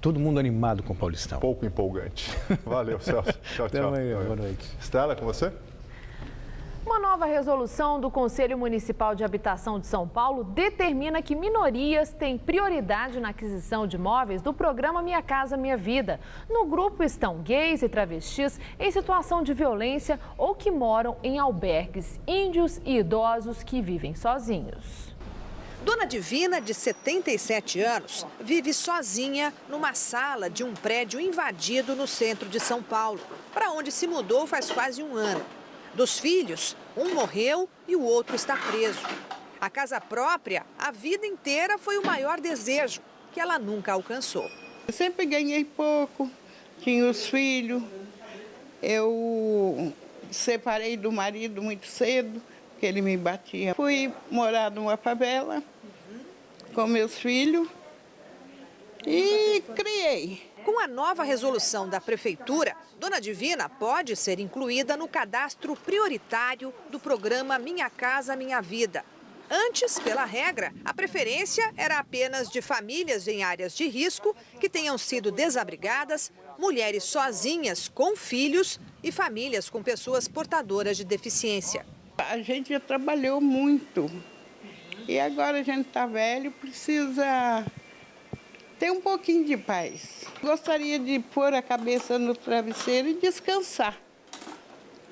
todo mundo animado com o Paulistão. Pouco empolgante. Valeu, Celso. Tchau, Até tchau. amanhã, boa noite. Estela, com você? Uma nova resolução do Conselho Municipal de Habitação de São Paulo determina que minorias têm prioridade na aquisição de imóveis do programa Minha Casa Minha Vida. No grupo estão gays e travestis em situação de violência ou que moram em albergues, índios e idosos que vivem sozinhos. Dona Divina, de 77 anos, vive sozinha numa sala de um prédio invadido no centro de São Paulo, para onde se mudou faz quase um ano. Dos filhos, um morreu e o outro está preso. A casa própria, a vida inteira, foi o maior desejo, que ela nunca alcançou. Eu sempre ganhei pouco, tinha os filhos. Eu separei do marido muito cedo, porque ele me batia. Fui morar numa favela com meus filhos e criei. Com a nova resolução da Prefeitura, Dona Divina pode ser incluída no cadastro prioritário do programa Minha Casa Minha Vida. Antes, pela regra, a preferência era apenas de famílias em áreas de risco que tenham sido desabrigadas, mulheres sozinhas com filhos e famílias com pessoas portadoras de deficiência. A gente já trabalhou muito e agora a gente está velho, precisa ter um pouquinho de paz. Gostaria de pôr a cabeça no travesseiro e descansar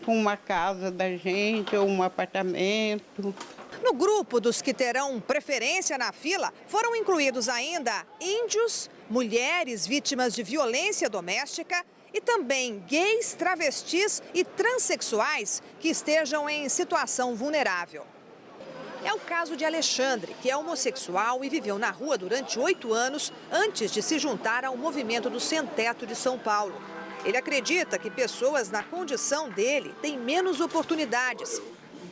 com uma casa da gente ou um apartamento. No grupo dos que terão preferência na fila, foram incluídos ainda índios, mulheres vítimas de violência doméstica e também gays, travestis e transexuais que estejam em situação vulnerável. É o caso de Alexandre, que é homossexual e viveu na rua durante 8 anos antes de se juntar ao movimento do Sem Teto de São Paulo. Ele acredita que pessoas na condição dele têm menos oportunidades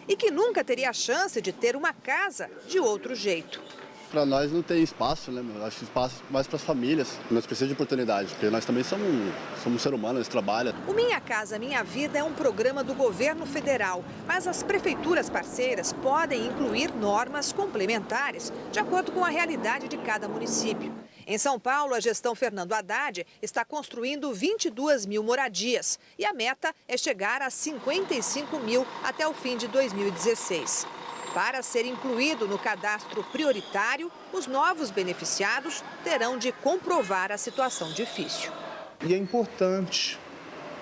e que nunca teria a chance de ter uma casa de outro jeito. Para nós não tem espaço, né? Eu acho espaço mais para as famílias. Nós precisamos de oportunidade, porque nós também somos ser humanos, trabalham. O Minha Casa Minha Vida é um programa do governo federal, mas as prefeituras parceiras podem incluir normas complementares de acordo com a realidade de cada município. Em São Paulo, a gestão Fernando Haddad está construindo 22 mil moradias e a meta é chegar a 55 mil até o fim de 2016. Para ser incluído no cadastro prioritário, os novos beneficiados terão de comprovar a situação difícil. E é importante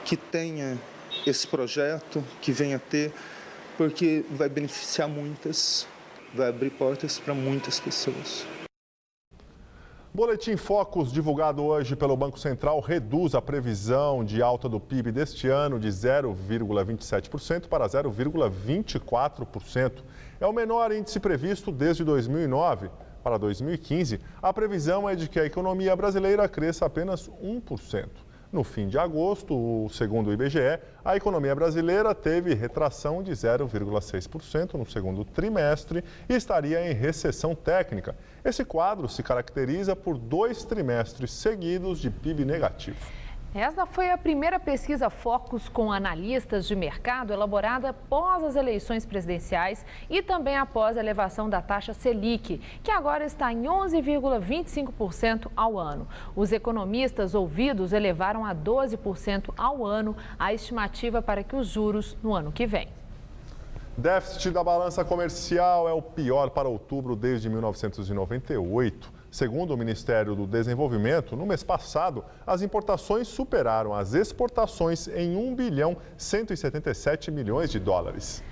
que tenha esse projeto, que venha a ter, porque vai beneficiar muitas, vai abrir portas para muitas pessoas. Boletim Focus, divulgado hoje pelo Banco Central, reduz a previsão de alta do PIB deste ano de 0,27% para 0,24%. É o menor índice previsto desde 2009. Para 2015, a previsão é de que a economia brasileira cresça apenas 1%. No fim de agosto, segundo o IBGE, a economia brasileira teve retração de 0,6% no segundo trimestre e estaria em recessão técnica. Esse quadro se caracteriza por 2 trimestres seguidos de PIB negativo. Esta foi a primeira pesquisa Focus com analistas de mercado elaborada após as eleições presidenciais e também após a elevação da taxa Selic, que agora está em 11,25% ao ano. Os economistas ouvidos elevaram a 12% ao ano a estimativa para que os juros no ano que vem. Déficit da balança comercial é o pior para outubro desde 1998. Segundo o Ministério do Desenvolvimento, no mês passado, as importações superaram as exportações em 1,177 bilhões de dólares.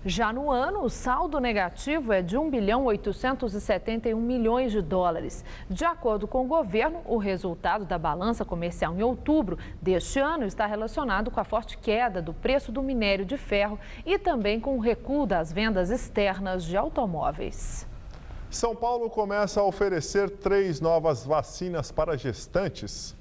Já no ano, o saldo negativo é de 1,871 bilhões de dólares. De acordo com o governo, o resultado da balança comercial em outubro deste ano está relacionado com a forte queda do preço do minério de ferro e também com o recuo das vendas externas de automóveis. São Paulo começa a oferecer 3 novas vacinas para gestantes.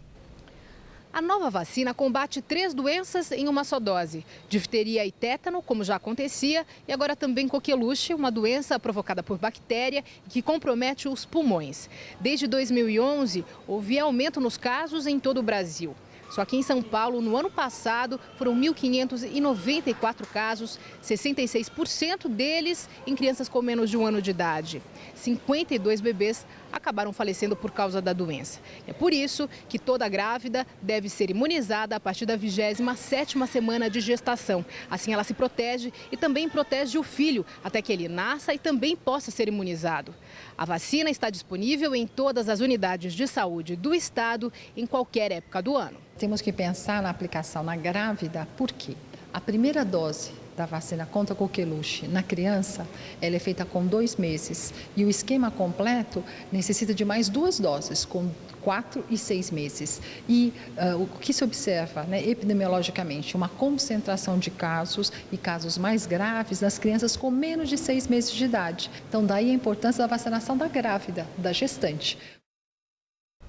A nova vacina combate 3 doenças em uma só dose. Difteria e tétano, como já acontecia, e agora também coqueluche, uma doença provocada por bactéria que compromete os pulmões. Desde 2011, houve aumento nos casos em todo o Brasil. Só que em São Paulo, no ano passado, foram 1.594 casos, 66% deles em crianças com menos de 1 ano de idade. 52 bebês acabaram falecendo por causa da doença. É por isso que toda grávida deve ser imunizada a partir da 27ª semana de gestação. Assim ela se protege e também protege o filho até que ele nasça e também possa ser imunizado. A vacina está disponível em todas as unidades de saúde do estado em qualquer época do ano. Temos que pensar na aplicação na grávida, porque a primeira dose da vacina contra a coqueluche na criança, ela é feita com 2 meses e o esquema completo necessita de mais 2 doses, com 4 e 6 meses. E o que se observa, epidemiologicamente, uma concentração de casos e casos mais graves nas crianças com menos de 6 meses de idade. Então, daí a importância da vacinação da grávida, da gestante.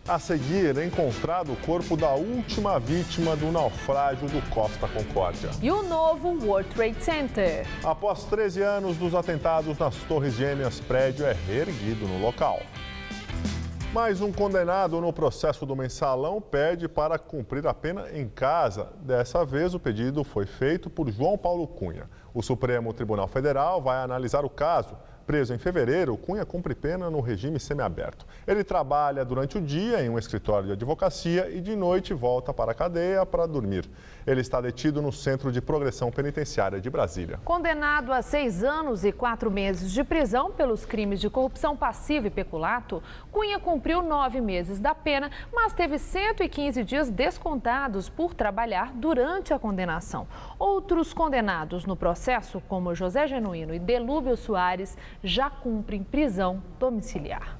A seguir, encontrado o corpo da última vítima do naufrágio do Costa Concórdia. E o novo World Trade Center. Após 13 anos dos atentados nas Torres Gêmeas, prédio é reerguido no local. Mais um condenado no processo do Mensalão pede para cumprir a pena em casa. Dessa vez, o pedido foi feito por João Paulo Cunha. O Supremo Tribunal Federal vai analisar o caso. Preso em fevereiro, Cunha cumpre pena no regime semiaberto. Ele trabalha durante o dia em um escritório de advocacia e de noite volta para a cadeia para dormir. Ele está detido no Centro de Progressão Penitenciária de Brasília. Condenado a 6 anos e 4 meses de prisão pelos crimes de corrupção passiva e peculato, Cunha cumpriu 9 meses da pena, mas teve 115 dias descontados por trabalhar durante a condenação. Outros condenados no processo, como José Genuíno e Delúbio Soares, já cumprem prisão domiciliar.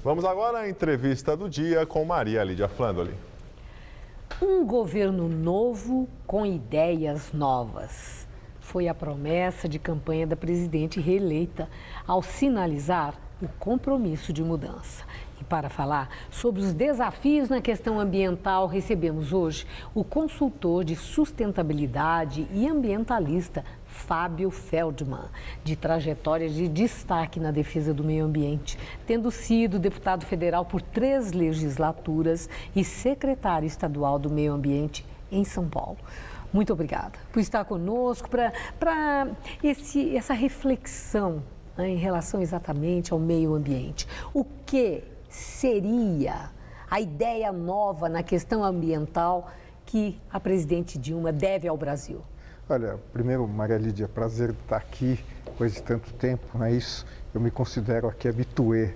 Vamos agora à entrevista do dia com Maria Lídia Flandoli. Um governo novo com ideias novas. Foi a promessa de campanha da presidente reeleita ao sinalizar o compromisso de mudança. E para falar sobre os desafios na questão ambiental, recebemos hoje o consultor de sustentabilidade e ambientalista Fábio Feldman, de trajetória de destaque na defesa do meio ambiente, tendo sido deputado federal por 3 legislaturas e secretário estadual do meio ambiente em São Paulo. Muito obrigada por estar conosco para essa reflexão, né, em relação exatamente ao meio ambiente. O que seria a ideia nova na questão ambiental que a presidente Dilma deve ao Brasil? Olha, primeiro, Maria Lídia, prazer estar aqui depois de tanto tempo, não é isso? Eu me considero aqui habitué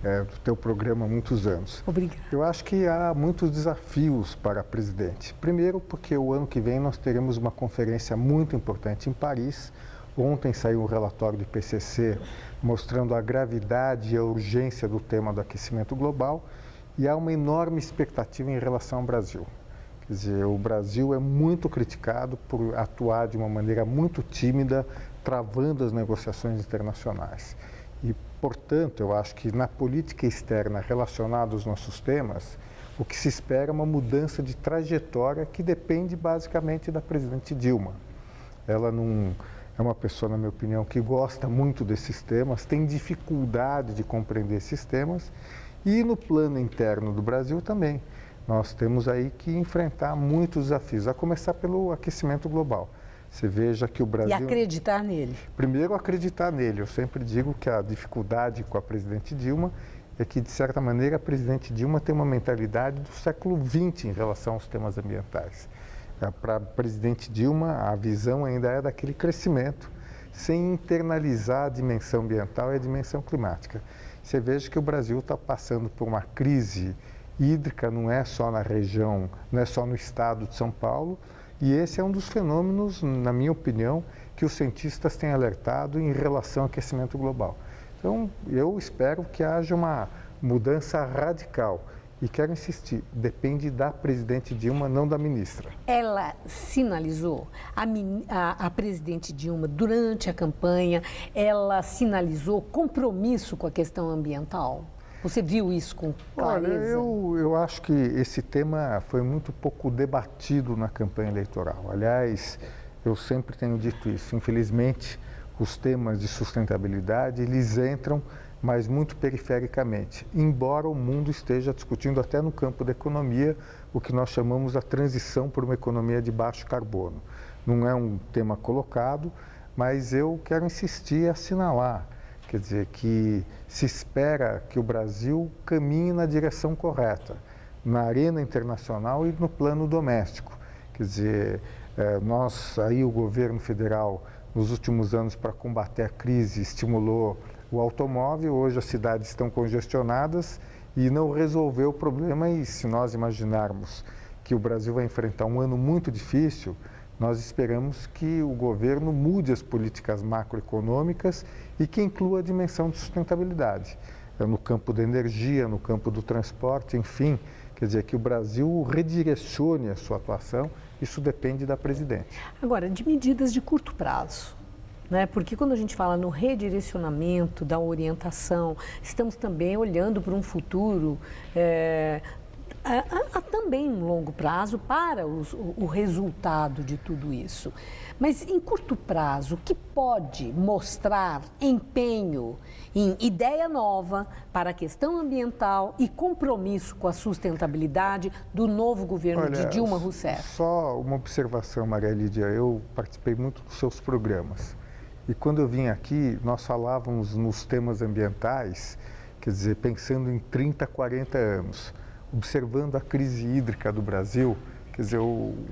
do teu programa há muitos anos. Obrigada. Eu acho que há muitos desafios para a presidente. Primeiro, porque o ano que vem nós teremos uma conferência muito importante em Paris. Ontem saiu um relatório do IPCC mostrando a gravidade e a urgência do tema do aquecimento global e há uma enorme expectativa em relação ao Brasil. Quer dizer, o Brasil é muito criticado por atuar de uma maneira muito tímida, travando as negociações internacionais. E, portanto, eu acho que na política externa relacionada aos nossos temas, o que se espera é uma mudança de trajetória que depende basicamente da presidente Dilma. Ela não é uma pessoa, na minha opinião, que gosta muito desses temas, tem dificuldade de compreender esses temas e no plano interno do Brasil também. Nós temos aí que enfrentar muitos desafios, a começar pelo aquecimento global. Você veja que o Brasil... E acreditar nele. Primeiro, acreditar nele. Eu sempre digo que a dificuldade com a presidente Dilma é que, de certa maneira, a presidente Dilma tem uma mentalidade do século XX em relação aos temas ambientais. Para a presidente Dilma, a visão ainda é daquele crescimento, sem internalizar a dimensão ambiental e a dimensão climática. Você veja que o Brasil está passando por uma crise hídrica, não é só na região, não é só no estado de São Paulo, e esse é um dos fenômenos, na minha opinião, que os cientistas têm alertado em relação ao aquecimento global. Então, eu espero que haja uma mudança radical. E quero insistir, depende da presidente Dilma, não da ministra. Ela sinalizou, a presidente Dilma, durante a campanha, ela sinalizou compromisso com a questão ambiental? Você viu isso com clareza? Olha, eu acho que esse tema foi muito pouco debatido na campanha eleitoral. Aliás, eu sempre tenho dito isso. Infelizmente, os temas de sustentabilidade, eles entram mas muito perifericamente, embora o mundo esteja discutindo até no campo da economia o que nós chamamos a transição para uma economia de baixo carbono. Não é um tema colocado, mas eu quero insistir e assinalar, quer dizer, que se espera que o Brasil caminhe na direção correta, na arena internacional e no plano doméstico. Quer dizer, o governo federal, nos últimos anos, para combater a crise, estimulou o automóvel. Hoje as cidades estão congestionadas e não resolveu o problema. E se nós imaginarmos que o Brasil vai enfrentar um ano muito difícil, nós esperamos que o governo mude as políticas macroeconômicas e que inclua a dimensão de sustentabilidade, no campo da energia, no campo do transporte, enfim, quer dizer, que o Brasil redirecione a sua atuação. Isso depende da presidente. Agora, de medidas de curto prazo, né? Porque quando a gente fala no redirecionamento, da orientação, estamos também olhando para um futuro, há também um longo prazo para o resultado de tudo isso. Mas em curto prazo, o que pode mostrar empenho em ideia nova para a questão ambiental e compromisso com a sustentabilidade do novo governo de Dilma Rousseff? Só uma observação, Maria Lídia, eu participei muito dos seus programas e quando eu vim aqui, nós falávamos nos temas ambientais, quer dizer, pensando em 30, 40 anos. Observando a crise hídrica do Brasil, quer dizer,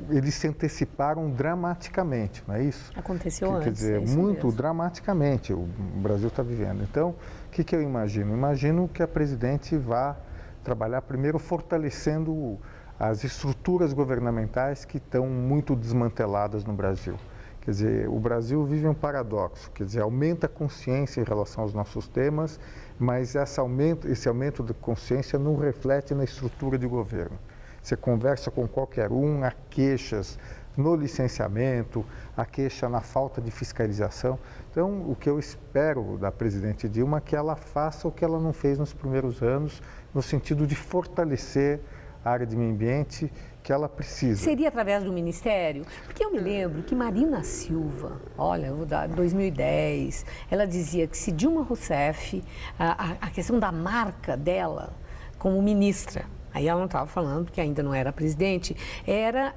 eles se anteciparam dramaticamente, não é isso? Aconteceu antes. Quer dizer, muito mesmo. Dramaticamente o Brasil está vivendo. Então, o que eu imagino? Imagino que a presidente vá trabalhar primeiro fortalecendo as estruturas governamentais que estão muito desmanteladas no Brasil. Quer dizer, o Brasil vive um paradoxo, quer dizer, aumenta a consciência em relação aos nossos temas, mas esse aumento de consciência não reflete na estrutura de governo. Você conversa com qualquer um, há queixas no licenciamento, há queixa na falta de fiscalização. Então, o que eu espero da presidente Dilma é que ela faça o que ela não fez nos primeiros anos, no sentido de fortalecer a área de meio ambiente que ela precisa. Seria através do Ministério? Porque eu me lembro que Marina Silva, olha, eu vou dar 2010, ela dizia que se Dilma Rousseff, a questão da marca dela como ministra, aí ela não estava falando, porque ainda não era presidente, era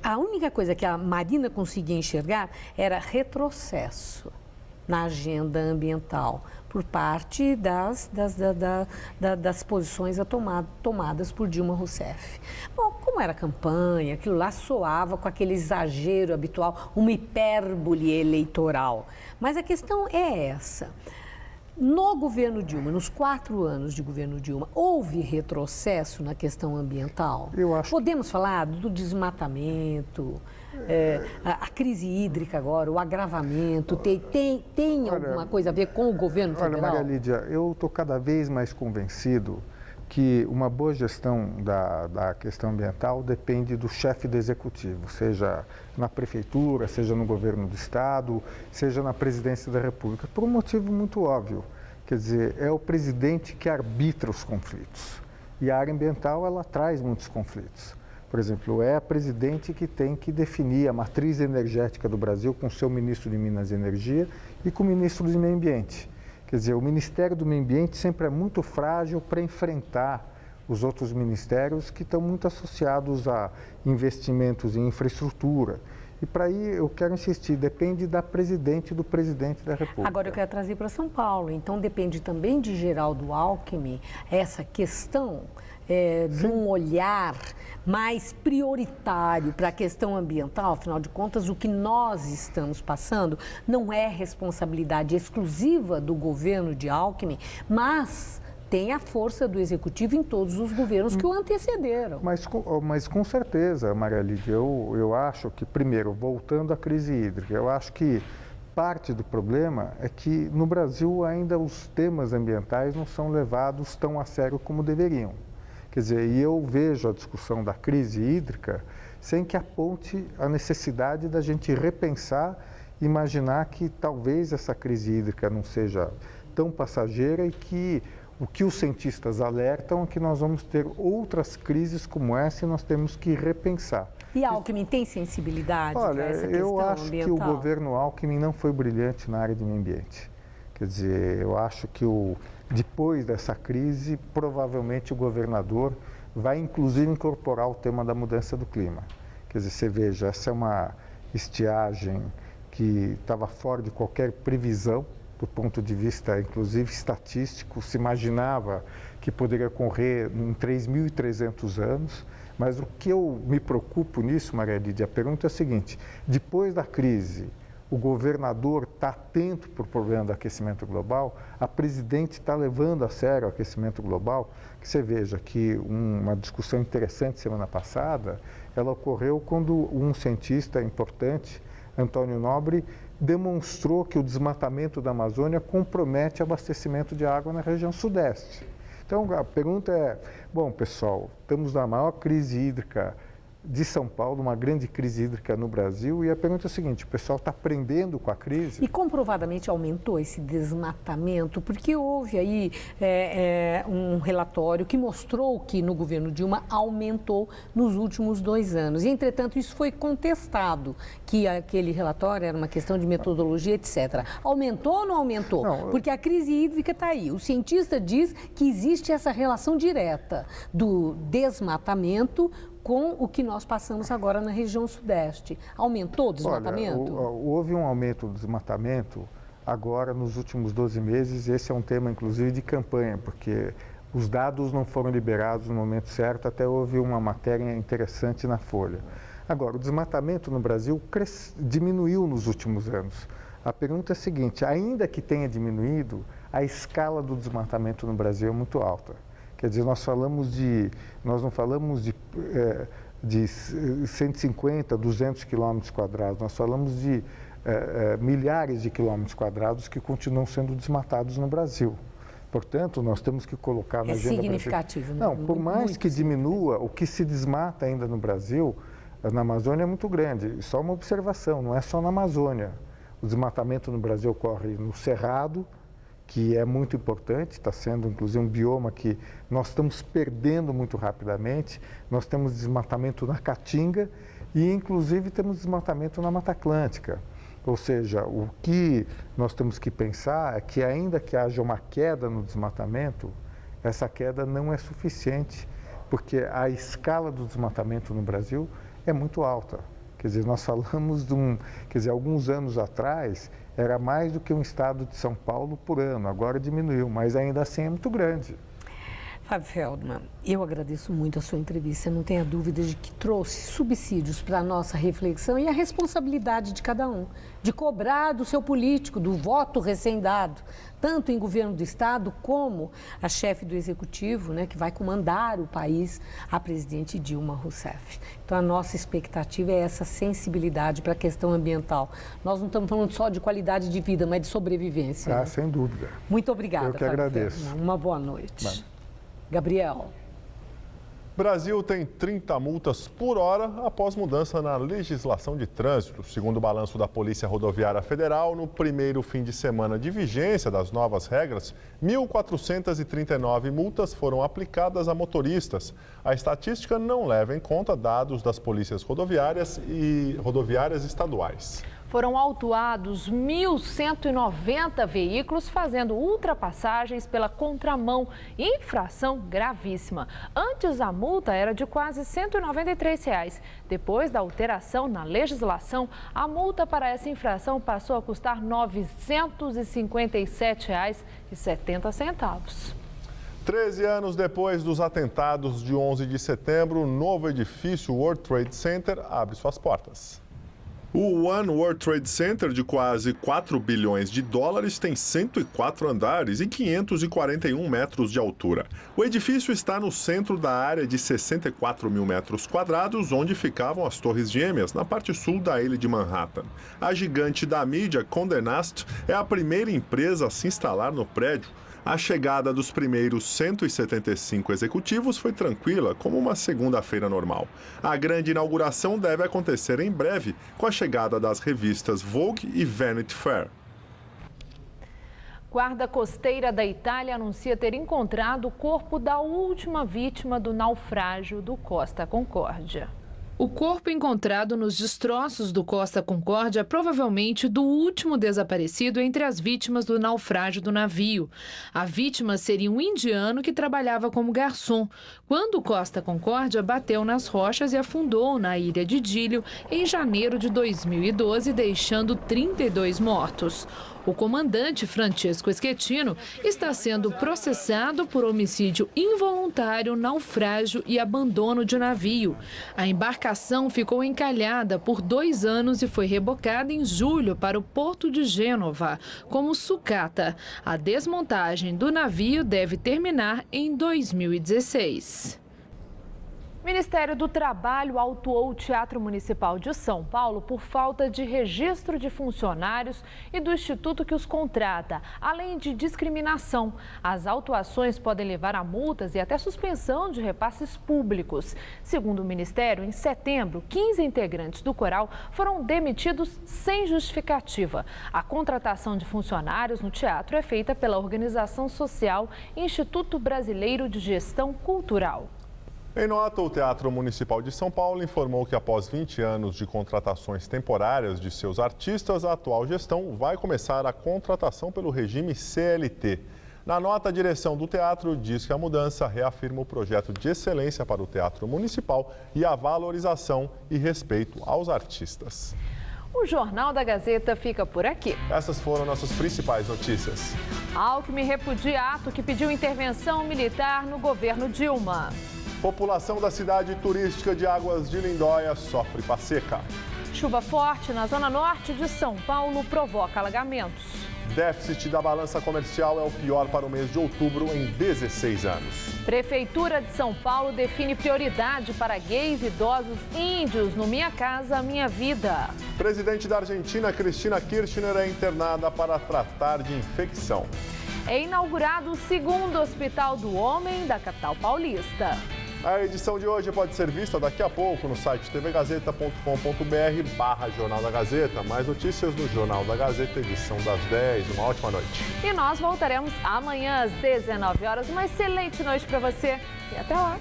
a única coisa que a Marina conseguia enxergar era retrocesso na agenda ambiental por parte das posições tomadas por Dilma Rousseff. Bom, como era campanha, aquilo lá soava com aquele exagero habitual, uma hipérbole eleitoral. Mas a questão é essa. No governo Dilma, nos 4 anos de governo Dilma, houve retrocesso na questão ambiental? Podemos falar do desmatamento, a crise hídrica agora, o agravamento, tem alguma coisa a ver com o governo federal? Olha, Maria Lídia, eu estou cada vez mais convencido que uma boa gestão da questão ambiental depende do chefe do executivo, seja na prefeitura, seja no governo do estado, seja na presidência da República, por um motivo muito óbvio. Quer dizer, é o presidente que arbitra os conflitos. E a área ambiental, ela traz muitos conflitos. Por exemplo, é a presidente que tem que definir a matriz energética do Brasil com o seu ministro de Minas e Energia e com o ministro do Meio Ambiente. Quer dizer, o Ministério do Meio Ambiente sempre é muito frágil para enfrentar os outros ministérios que estão muito associados a investimentos em infraestrutura. E para aí eu quero insistir, depende da presidente e do presidente da República. Agora eu quero trazer para São Paulo, então depende também de Geraldo Alckmin essa questão de um olhar mais prioritário para a questão ambiental. Afinal de contas, o que nós estamos passando não é responsabilidade exclusiva do governo de Alckmin, mas tem a força do executivo em todos os governos que o antecederam. Mas com certeza, Maria Lídia, eu acho que, primeiro, voltando à crise hídrica, eu acho que parte do problema é que no Brasil ainda os temas ambientais não são levados tão a sério como deveriam. Quer dizer, e eu vejo a discussão da crise hídrica sem que aponte a necessidade da gente repensar, imaginar que talvez essa crise hídrica não seja tão passageira e que o que os cientistas alertam é que nós vamos ter outras crises como essa e nós temos que repensar. E Alckmin tem sensibilidade para essa questão ambiental? Eu acho que o governo Alckmin não foi brilhante na área de meio ambiente. Quer dizer, eu acho que depois dessa crise, provavelmente o governador vai inclusive incorporar o tema da mudança do clima. Quer dizer, você veja, essa é uma estiagem que estava fora de qualquer previsão, do ponto de vista, inclusive, estatístico. Se imaginava que poderia ocorrer em 3.300 anos, mas o que eu me preocupo nisso, Maria Lídia, a pergunta é a seguinte: depois da crise, o governador está atento para o problema do aquecimento global, a presidente está levando a sério o aquecimento global, que você veja que uma discussão interessante semana passada, ela ocorreu quando um cientista importante, Antônio Nobre, demonstrou que o desmatamento da Amazônia compromete o abastecimento de água na região sudeste. Então, a pergunta é, bom, pessoal, estamos na maior crise hídrica de São Paulo, uma grande crise hídrica no Brasil, e a pergunta é a seguinte: o pessoal está aprendendo com a crise? E comprovadamente aumentou esse desmatamento, porque houve aí um relatório que mostrou que no governo Dilma aumentou nos últimos 2 anos. E, entretanto, isso foi contestado, que aquele relatório era uma questão de metodologia, etc. Aumentou ou não aumentou? Não, porque a crise hídrica está aí. O cientista diz que existe essa relação direta do desmatamento com o que nós passamos agora na região sudeste. Aumentou o desmatamento? Olha, houve um aumento do desmatamento agora nos últimos 12 meses. Esse é um tema, inclusive, de campanha, porque os dados não foram liberados no momento certo, até houve uma matéria interessante na Folha. Agora, o desmatamento no Brasil diminuiu nos últimos anos. A pergunta é a seguinte: ainda que tenha diminuído, a escala do desmatamento no Brasil é muito alta. Quer dizer, nós não falamos de 150, 200 quilômetros quadrados, nós falamos de milhares de quilômetros quadrados que continuam sendo desmatados no Brasil. Portanto, nós temos que colocar na agenda... É significativo. Não, por mais que diminua, o que se desmata ainda no Brasil, na Amazônia, é muito grande. Só uma observação, não é só na Amazônia. O desmatamento no Brasil ocorre no Cerrado, que é muito importante, está sendo inclusive um bioma que nós estamos perdendo muito rapidamente. Nós temos desmatamento na Caatinga e inclusive temos desmatamento na Mata Atlântica. Ou seja, o que nós temos que pensar é que ainda que haja uma queda no desmatamento, essa queda não é suficiente, porque a escala do desmatamento no Brasil é muito alta. Quer dizer, nós falamos alguns anos atrás, era mais do que um estado de São Paulo por ano, agora diminuiu, mas ainda assim é muito grande. Fábio Feldman, eu agradeço muito a sua entrevista, não tenha dúvida de que trouxe subsídios para a nossa reflexão e a responsabilidade de cada um, de cobrar do seu político, do voto recém-dado, tanto em governo do Estado como a chefe do Executivo, né, que vai comandar o país, a presidente Dilma Rousseff. Então, a nossa expectativa é essa sensibilidade para a questão ambiental. Nós não estamos falando só de qualidade de vida, mas de sobrevivência. Ah, né? Sem dúvida. Muito obrigada, Eu que Fábio agradeço. Feldman. Uma boa noite. Gabriel. Brasil tem 30 multas por hora após mudança na legislação de trânsito. Segundo o balanço da Polícia Rodoviária Federal, no primeiro fim de semana de vigência das novas regras, 1.439 multas foram aplicadas a motoristas. A estatística não leva em conta dados das polícias rodoviárias e rodoviárias estaduais. Foram autuados 1.190 veículos fazendo ultrapassagens pela contramão, infração gravíssima. Antes, a multa era de quase R$ 193. Depois da alteração na legislação, a multa para essa infração passou a custar R$ 957,70. 13 anos depois dos atentados de 11 de setembro, o novo edifício World Trade Center abre suas portas. O One World Trade Center, de quase 4 bilhões de dólares, tem 104 andares e 541 metros de altura. O edifício está no centro da área de 64 mil metros quadrados, onde ficavam as Torres Gêmeas, na parte sul da ilha de Manhattan. A gigante da mídia, Condé Nast, é a primeira empresa a se instalar no prédio. A chegada dos primeiros 175 executivos foi tranquila, como uma segunda-feira normal. A grande inauguração deve acontecer em breve, com a chegada das revistas Vogue e Vanity Fair. Guarda costeira da Itália anuncia ter encontrado o corpo da última vítima do naufrágio do Costa Concórdia. O corpo encontrado nos destroços do Costa Concórdia é provavelmente do último desaparecido entre as vítimas do naufrágio do navio. A vítima seria um indiano que trabalhava como garçom, quando o Costa Concórdia bateu nas rochas e afundou na ilha de Dílio em janeiro de 2012, deixando 32 mortos. O comandante Francesco Schettino está sendo processado por homicídio involuntário, naufrágio e abandono de navio. A embarcação ficou encalhada por 2 anos e foi rebocada em julho para o porto de Gênova, como sucata. A desmontagem do navio deve terminar em 2016. O Ministério do Trabalho autuou o Teatro Municipal de São Paulo por falta de registro de funcionários e do instituto que os contrata, além de discriminação. As autuações podem levar a multas e até suspensão de repasses públicos. Segundo o Ministério, em setembro, 15 integrantes do coral foram demitidos sem justificativa. A contratação de funcionários no teatro é feita pela organização social Instituto Brasileiro de Gestão Cultural. Em nota, o Teatro Municipal de São Paulo informou que após 20 anos de contratações temporárias de seus artistas, a atual gestão vai começar a contratação pelo regime CLT. Na nota, a direção do teatro diz que a mudança reafirma o projeto de excelência para o Teatro Municipal e a valorização e respeito aos artistas. O Jornal da Gazeta fica por aqui. Essas foram nossas principais notícias. Alckmin repudia ato que pediu intervenção militar no governo Dilma. População da cidade turística de Águas de Lindóia sofre seca. Chuva forte na zona norte de São Paulo provoca alagamentos. Déficit da balança comercial é o pior para o mês de outubro em 16 anos. Prefeitura de São Paulo define prioridade para gays, idosos e índios no Minha Casa Minha Vida. Presidente da Argentina, Cristina Kirchner, é internada para tratar de infecção. É inaugurado o 2º Hospital do Homem da capital paulista. A edição de hoje pode ser vista daqui a pouco no site tvgazeta.com.br/Jornal da Gazeta. Mais notícias no Jornal da Gazeta, edição das 10. Uma ótima noite. E nós voltaremos amanhã às 19 horas. Uma excelente noite para você e até lá.